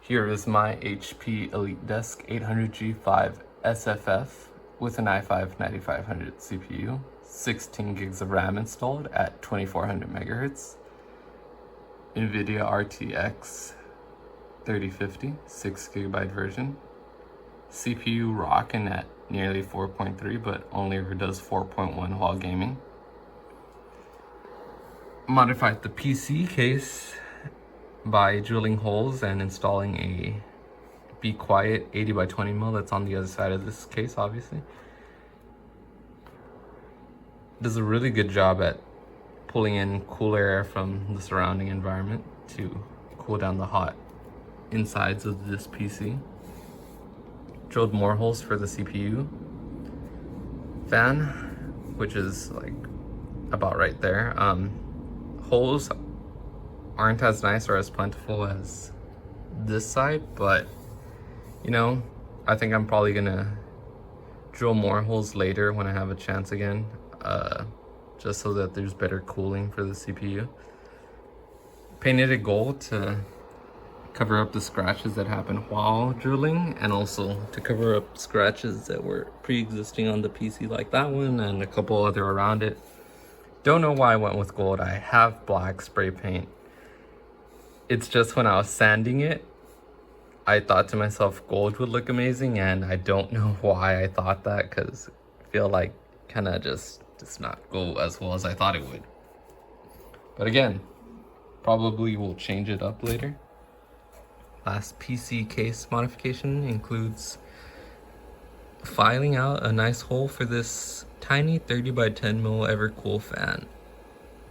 Here is my HP Elitedesk 800 G5 SFF with an i5 9500 CPU, 16 gigs of RAM installed at 2400 MHz, NVIDIA RTX 3050 6GB version, CPU rocking at nearly 4.3 but only ever does 4.1 while gaming. Modified the PC case by drilling holes and installing a Be Quiet 80 by 20 mil that's on the other side of this case, obviously. Does a really good job at pulling in cooler air from the surrounding environment to cool down the hot insides of this PC. Drilled more holes for the CPU fan, which is like about right there. Holes aren't as nice or as plentiful as this side, but you know, I think I'm probably gonna drill more holes later when I have a chance again, just so that there's better cooling for the CPU. Painted it gold to cover up the scratches that happened while drilling, and also to cover up scratches that were pre-existing on the PC, like that one and a couple other around it. Don't know why I went with gold. I have black spray paint. It's just when I was sanding it, I thought to myself gold would look amazing, and I don't know why I thought that, because I feel like kind of just does not go as well as I thought it would. But again, probably will change it up later. Last PC case modification includes filing out a nice hole for this tiny 30 by 10 mil Evercool fan.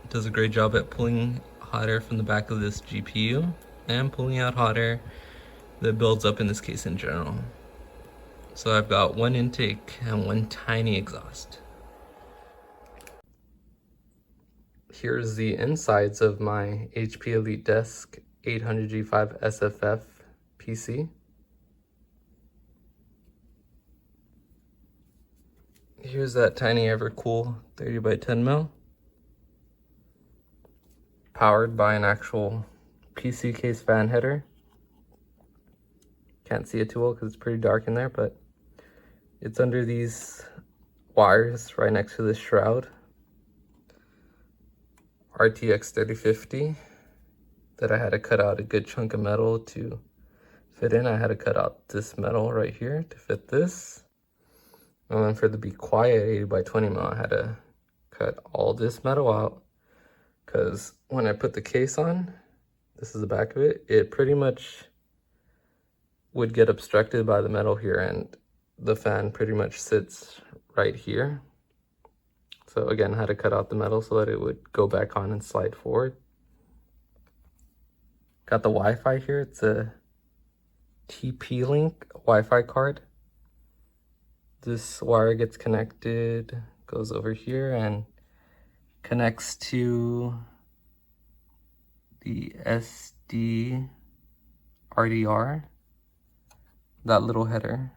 It does a great job at pulling hot air from the back of this GPU and pulling out hot air that builds up in this case in general. So I've got one intake and one tiny exhaust. Here's the insides of my HP Elitedesk 800 G5 SFF PC. Here's that tiny Evercool 30 by 10 mil. Powered by an actual PC case fan header. Can't see it too well because it's pretty dark in there, but it's under these wires right next to this shroud. RTX 3050 that I had to cut out a good chunk of metal to fit in. I had to cut out this metal right here to fit this. And then for the Be Quiet 80 by 20 mil, I had to cut all this metal out, because when I put the case on, this is the back of it, it pretty much would get obstructed by the metal here, and the fan pretty much sits right here. So again, I had to cut out the metal so that it would go back on and slide forward. Got the Wi-Fi here. It's a TP-Link Wi-Fi card. This wire gets connected, goes over here and connects to the SD RDR. That little header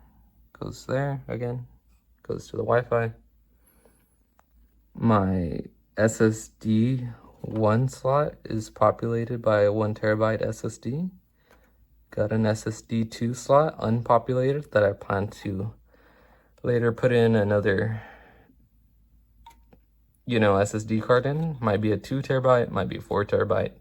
goes there, again, goes to the Wi-Fi. My SSD 1 slot is populated by a 1 terabyte SSD. Got an SSD 2 slot unpopulated that I plan to later put in another, SSD card in. Might be a 2 terabyte, might be a 4 terabyte.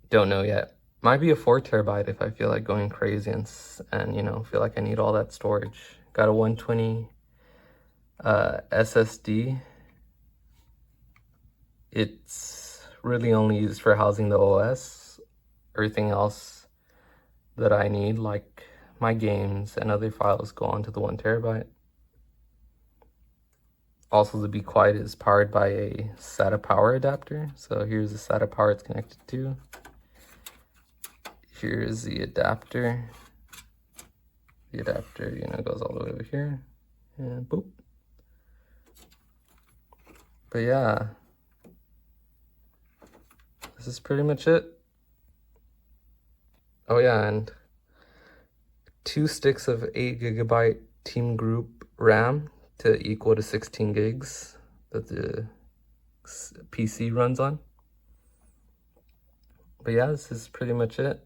Don't know yet. Might be a 4 terabyte if I feel like going crazy and feel like I need all that storage. Got a 120 SSD. It's really only used for housing the OS. Everything else that I need, like my games and other files, go onto the 1 terabyte. Also, the Be Quiet is powered by a SATA power adapter. So here's the SATA power it's connected to. Here's the adapter. The adapter, goes all the way over here. And boop. But yeah, this is pretty much it. Oh yeah, and 2 sticks of 8 GB team group RAM to equal to 16 gigs that the PC runs on. But yeah, this is pretty much it.